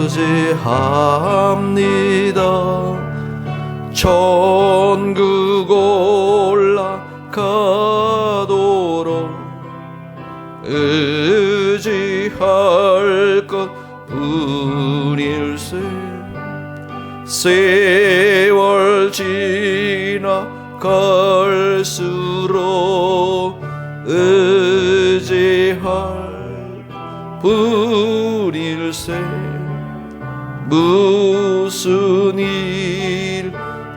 의지합니다. 천국 올라가도록 의지할 것 뿐일세. 세월 지나갈수록 의지할 뿐일세. 무슨 일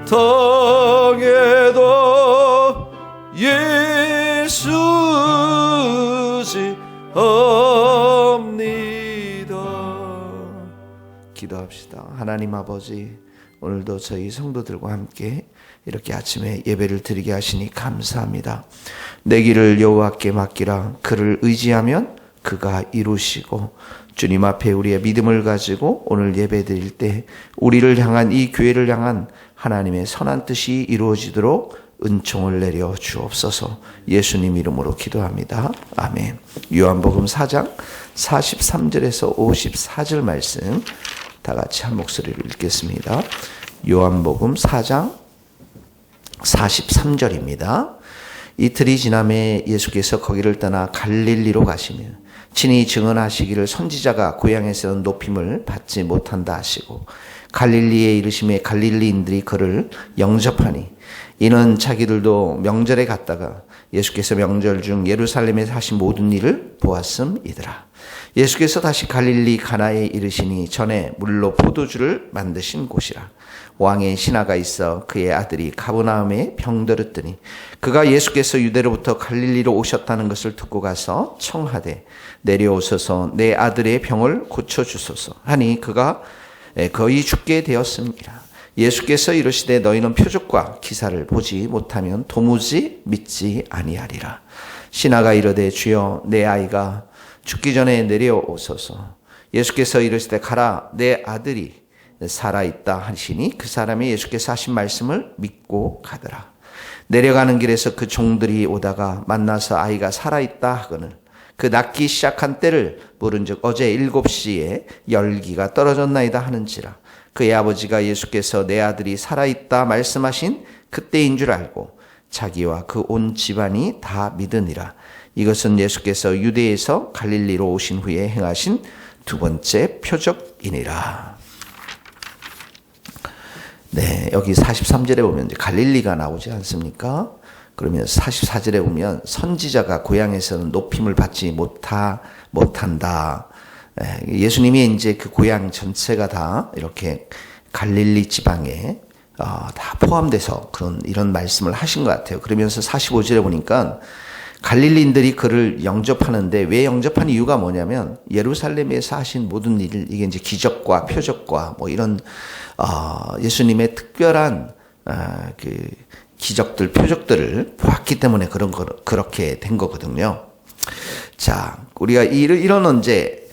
당해도 예수 의지합니다. 기도합시다. 하나님 아버지, 오늘도 저희 성도들과 함께 이렇게 아침에 예배를 드리게 하시니 감사합니다. 내 길을 여호와께 맡기라. 그를 의지하면 그가 이루시고, 주님 앞에 우리의 믿음을 가지고 오늘 예배 드릴 때 우리를 향한, 이 교회를 향한 하나님의 선한 뜻이 이루어지도록 은총을 내려 주옵소서. 예수님 이름으로 기도합니다. 아멘. 요한복음 4장 43절에서 54절 말씀 다 같이 한 목소리로 읽겠습니다. 요한복음 4장 43절입니다. 이틀이 지남에 예수께서 거기를 떠나 갈릴리로 가시며 친히 증언하시기를 선지자가 고향에서는 높임을 받지 못한다 하시고, 갈릴리에 이르심에 갈릴리인들이 그를 영접하니 이는 자기들도 명절에 갔다가 예수께서 명절 중 예루살렘에서 하신 모든 일을 보았음이더라. 예수께서 다시 갈릴리 가나에 이르시니 전에 물로 포도주를 만드신 곳이라. 왕의 신하가 있어 그의 아들이 가버나움에 병들었더니 그가 예수께서 유대로부터 갈릴리로 오셨다는 것을 듣고 가서 청하되 내려오소서 내 아들의 병을 고쳐주소서 하니 그가 거의 죽게 되었습니다. 예수께서 이르시되 너희는 표적과 기사를 보지 못하면 도무지 믿지 아니하리라. 신하가 이르되 주여 내 아이가 죽기 전에 내려오소서. 예수께서 이르시되 가라 내 아들이 살아있다 하시니 그 사람이 예수께서 하신 말씀을 믿고 가더라. 내려가는 길에서 그 종들이 오다가 만나서 아이가 살아있다 하거늘 그 낫기 시작한 때를 물은즉 어제 7시에 열기가 떨어졌나이다 하는지라. 그의 아버지가 예수께서 내 아들이 살아있다 말씀하신 그때인 줄 알고 자기와 그 온 집안이 다 믿으니라. 이것은 예수께서 유대에서 갈릴리로 오신 후에 행하신 두 번째 표적이니라. 네, 여기 43절에 보면 이제 갈릴리가 나오지 않습니까? 그러면 44절에 보면 선지자가 고향에서는 높임을 받지 못한다. 예수님이 이제 그 고향 전체가 다 이렇게 갈릴리 지방에 다 포함돼서 이런 말씀을 하신 것 같아요. 그러면서 45절에 보니까 갈릴리인들이 그를 영접하는데, 왜 영접한 이유가 뭐냐면 예루살렘에서 하신 모든 일, 이게 이제 기적과 표적과 뭐 이런 예수님의 특별한 그 기적들, 표적들을 보았기 때문에 그렇게 된 거거든요. 자, 우리가 이런 이제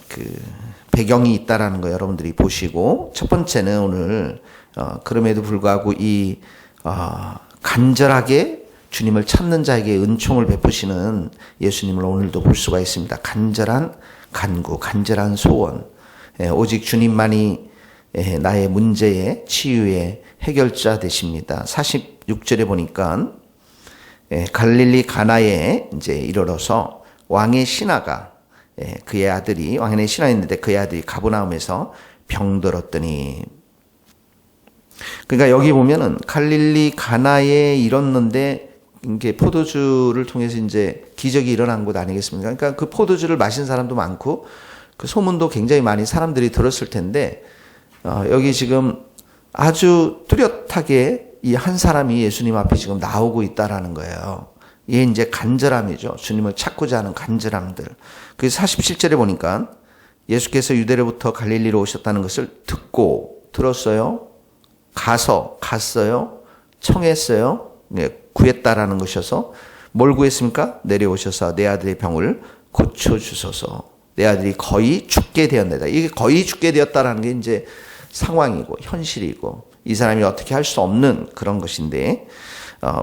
그 배경이 있다라는 거 여러분들이 보시고, 첫 번째는 오늘 그럼에도 불구하고 이 간절하게 주님을 찾는 자에게 은총을 베푸시는 예수님을 오늘도 볼 수가 있습니다. 간절한 간구, 간절한 소원. 오직 주님만이 나의 문제의 치유의 해결자 되십니다. 46절에 보니까 갈릴리 가나에 이제 이르러서 왕의 신하가 그의 아들이, 왕의 신하였는데 그의 아들이 가버나움에서 병들었더니, 그러니까 여기 보면은 갈릴리 가나에 이뤘는데 이게 포도주를 통해서 이제 기적이 일어난 곳 아니겠습니까? 그러니까 그 포도주를 마신 사람도 많고 그 소문도 굉장히 많이 사람들이 들었을 텐데, 여기 지금 아주 뚜렷하게 이 한 사람이 예수님 앞에 지금 나오고 있다라는 거예요. 이게 이제 간절함이죠. 주님을 찾고자 하는 간절함들. 그래서 47절에 보니까 예수께서 유대로부터 갈릴리로 오셨다는 것을 들었어요. 갔어요. 청했어요. 구했다라는 것이어서 뭘 구했습니까? 내려오셔서 내 아들의 병을 고쳐주소서. 내 아들이 거의 죽게 되었다. 이게 거의 죽게 되었다라는 게 이제 상황이고 현실이고 이 사람이 어떻게 할 수 없는 그런 것인데,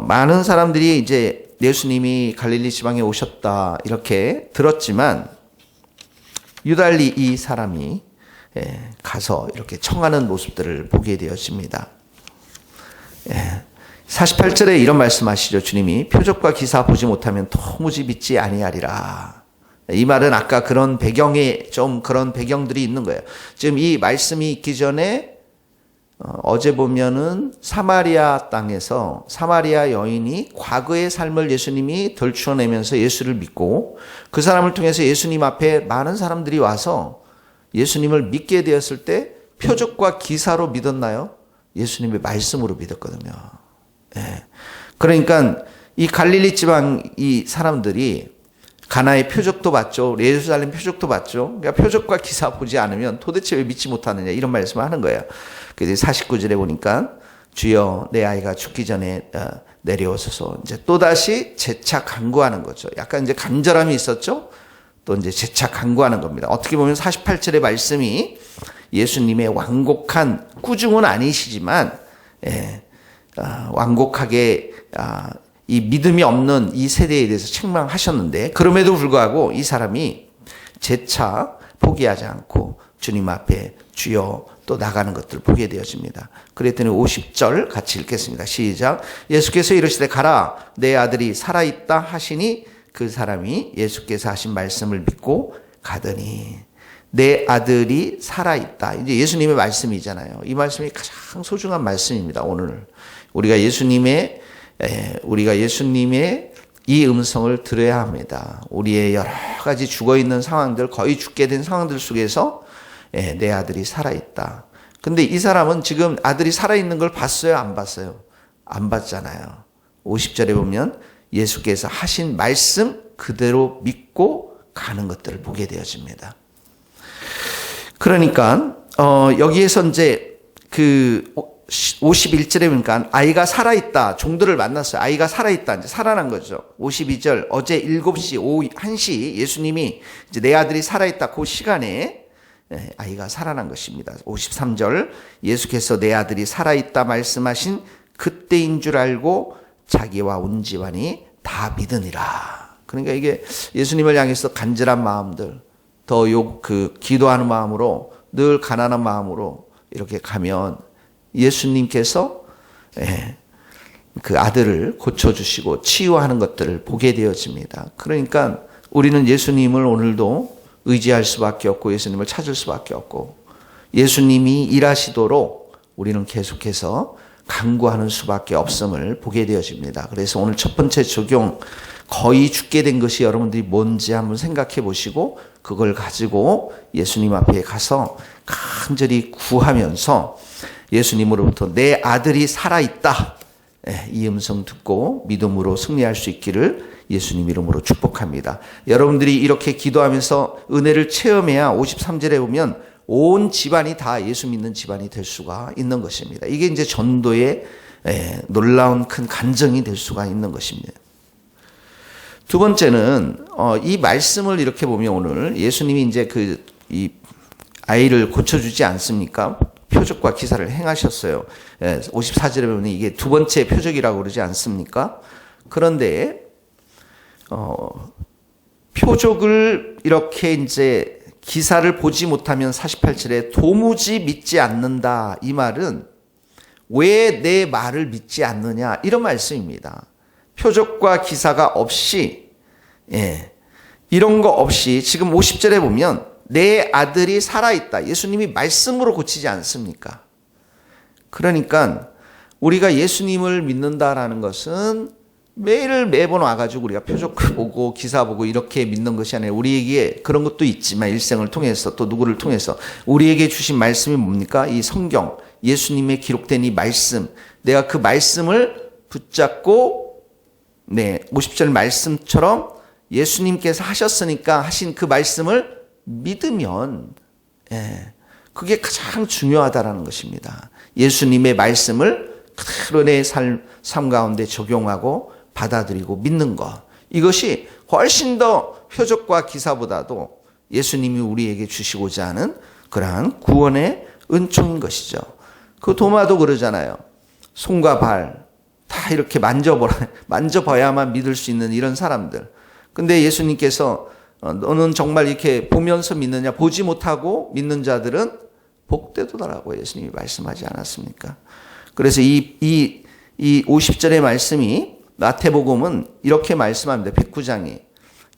많은 사람들이 이제 예수님이 갈릴리 지방에 오셨다 이렇게 들었지만 유달리 이 사람이 가서 이렇게 청하는 모습들을 보게 되었습니다. 48절에 이런 말씀하시죠. 주님이 표적과 기사 보지 못하면 도무지 믿지 아니하리라. 이 말은 아까 그런 배경에 좀 그런 배경들이 있는 거예요. 지금 이 말씀이 있기 전에 어제 보면은 사마리아 땅에서 사마리아 여인이 과거의 삶을 예수님이 덜추어내면서 예수를 믿고 그 사람을 통해서 예수님 앞에 많은 사람들이 와서 예수님을 믿게 되었을 때 표적과 기사로 믿었나요? 예수님의 말씀으로 믿었거든요. 그러니까 이 갈릴리 지방 이 사람들이 가나의 표적도 봤죠. 예루살렘 표적도 봤죠. 그러니까 표적과 기사 보지 않으면 도대체 왜 믿지 못하느냐 이런 말씀을 하는 거예요. 그래서 49절에 보니까 주여 내 아이가 죽기 전에 내려오소서 이제 또다시 재차 간구하는 거죠. 약간 이제 간절함이 있었죠. 또 이제 재차 간구하는 겁니다. 어떻게 보면 48절의 말씀이 예수님의 완곡한 꾸중은 아니시지만 완곡하게 이 믿음이 없는 이 세대에 대해서 책망하셨는데 그럼에도 불구하고 이 사람이 재차 포기하지 않고 주님 앞에 주여 또 나가는 것들을 보게 되어집니다. 그랬더니 50절 같이 읽겠습니다. 시작. 예수께서 이르시되 가라 내 아들이 살아있다 하시니 그 사람이 예수께서 하신 말씀을 믿고 가더니 내 아들이 살아있다. 이제 예수님의 말씀이잖아요. 이 말씀이 가장 소중한 말씀입니다. 오늘 우리가 예수님의 이 음성을 들어야 합니다. 우리의 여러 가지 죽어있는 상황들, 거의 죽게 된 상황들 속에서 내 아들이 살아있다. 근데 이 사람은 지금 아들이 살아있는 걸 봤어요? 안 봤어요? 안 봤잖아요. 50절에 보면 예수께서 하신 말씀 그대로 믿고 가는 것들을 보게 되어집니다. 그러니까 여기에서 이제 그 51절에 보니까 아이가 살아있다. 종들을 만났어요. 아이가 살아있다. 이제 살아난 거죠. 52절 어제 7시 오후 1시 예수님이 이제 내 아들이 살아있다. 그 시간에 아이가 살아난 것입니다. 53절 예수께서 내 아들이 살아있다 말씀하신 그때인 줄 알고 자기와 온 집안이 다 믿으니라. 그러니까 이게 예수님을 향해서 간절한 마음들 더 기도하는 마음으로 늘 가난한 마음으로 이렇게 가면 예수님께서 그 아들을 고쳐주시고 치유하는 것들을 보게 되어집니다. 그러니까 우리는 예수님을 오늘도 의지할 수밖에 없고 예수님을 찾을 수밖에 없고 예수님이 일하시도록 우리는 계속해서 간구하는 수밖에 없음을 보게 되어집니다. 그래서 오늘 첫 번째 적용 거의 죽게 된 것이 여러분들이 뭔지 한번 생각해 보시고 그걸 가지고 예수님 앞에 가서 간절히 구하면서 예수님으로부터 내 아들이 살아있다. 이 음성 듣고 믿음으로 승리할 수 있기를 예수님 이름으로 축복합니다. 여러분들이 이렇게 기도하면서 은혜를 체험해야 53절에 보면 온 집안이 다 예수 믿는 집안이 될 수가 있는 것입니다. 이게 이제 전도의 놀라운 큰 간증이 될 수가 있는 것입니다. 두 번째는 이 말씀을 이렇게 보면 오늘 예수님이 이제 이 아이를 고쳐주지 않습니까? 표적과 기사를 행하셨어요. 54절에 보면 이게 두 번째 표적이라고 그러지 않습니까? 그런데 표적을 이렇게 이제 기사를 보지 못하면 48절에 도무지 믿지 않는다. 이 말은 왜 내 말을 믿지 않느냐 이런 말씀입니다. 표적과 기사가 없이 이런 거 없이 지금 50절에 보면 내 아들이 살아있다. 예수님이 말씀으로 고치지 않습니까? 그러니까 우리가 예수님을 믿는다라는 것은 매번 와가지고 우리가 표적 보고 기사 보고 이렇게 믿는 것이 아니라 우리에게 그런 것도 있지만 일생을 통해서 또 누구를 통해서 우리에게 주신 말씀이 뭡니까? 이 성경, 예수님의 기록된 이 말씀. 내가 그 말씀을 붙잡고 50절 말씀처럼 예수님께서 하셨으니까 하신 그 말씀을 믿으면 그게 가장 중요하다라는 것입니다. 예수님의 말씀을 그대로 내 삶 가운데 적용하고 받아들이고 믿는 것. 이것이 훨씬 더 표적과 기사보다도 예수님이 우리에게 주시고자 하는 그러한 구원의 은총인 것이죠. 그 도마도 그러잖아요. 손과 발 다 이렇게 만져봐야만 믿을 수 있는 이런 사람들. 근데 예수님께서 너는 정말 이렇게 보면서 믿느냐? 보지 못하고 믿는 자들은 복되도다라고 예수님이 말씀하지 않았습니까? 그래서 이 50절의 말씀이 마태복음은 이렇게 말씀합니다. 109장이.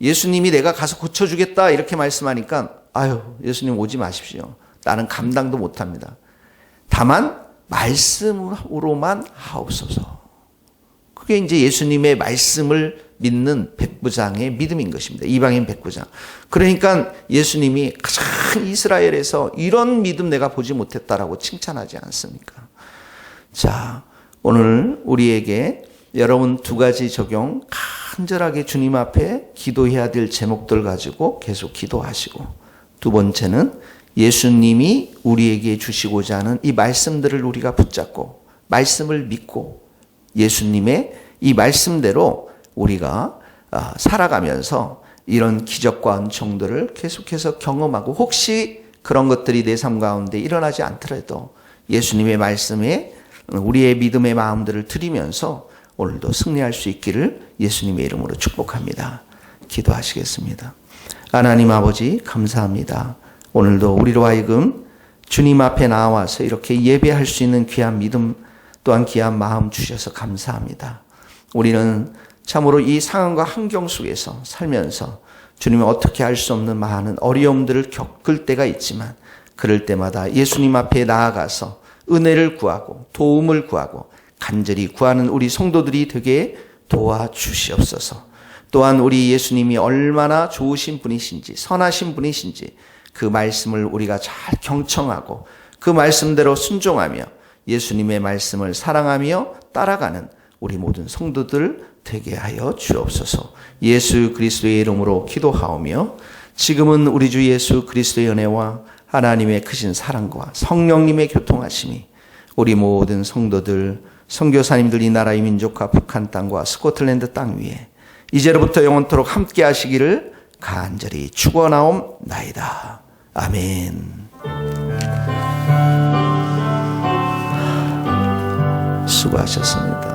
예수님이 내가 가서 고쳐주겠다 이렇게 말씀하니까 아유 예수님 오지 마십시오. 나는 감당도 못합니다. 다만 말씀으로만 하옵소서. 그게 이제 예수님의 말씀을 믿는 백부장의 믿음인 것입니다. 이방인 백부장. 그러니까 예수님이 가장 이스라엘에서 이런 믿음 내가 보지 못했다라고 칭찬하지 않습니까? 자, 오늘 우리에게 여러분 두 가지 적용 간절하게 주님 앞에 기도해야 될 제목들 가지고 계속 기도하시고, 두 번째는 예수님이 우리에게 주시고자 하는 이 말씀들을 우리가 붙잡고 말씀을 믿고 예수님의 이 말씀대로 우리가 살아가면서 이런 기적과 은총들을 계속해서 경험하고, 혹시 그런 것들이 내 삶 가운데 일어나지 않더라도 예수님의 말씀에 우리의 믿음의 마음들을 드리면서 오늘도 승리할 수 있기를 예수님의 이름으로 축복합니다. 기도하시겠습니다. 하나님 아버지 감사합니다. 오늘도 우리로 하여금 주님 앞에 나와서 이렇게 예배할 수 있는 귀한 믿음 또한 귀한 마음 주셔서 감사합니다. 우리는 참으로 이 상황과 환경 속에서 살면서 주님이 어떻게 할 수 없는 많은 어려움들을 겪을 때가 있지만, 그럴 때마다 예수님 앞에 나아가서 은혜를 구하고 도움을 구하고 간절히 구하는 우리 성도들이 되게 도와주시옵소서. 또한 우리 예수님이 얼마나 좋으신 분이신지 선하신 분이신지 그 말씀을 우리가 잘 경청하고 그 말씀대로 순종하며 예수님의 말씀을 사랑하며 따라가는 우리 모든 성도들 되게 하여 주옵소서. 예수 그리스도의 이름으로 기도하오며, 지금은 우리 주 예수 그리스도의 은혜와 하나님의 크신 사랑과 성령님의 교통하심이 우리 모든 성도들, 선교사님들, 이 나라의 민족과 북한 땅과 스코틀랜드 땅 위에 이제로부터 영원토록 함께 하시기를 간절히 축원하옵나이다. 아멘. 수고하셨습니다.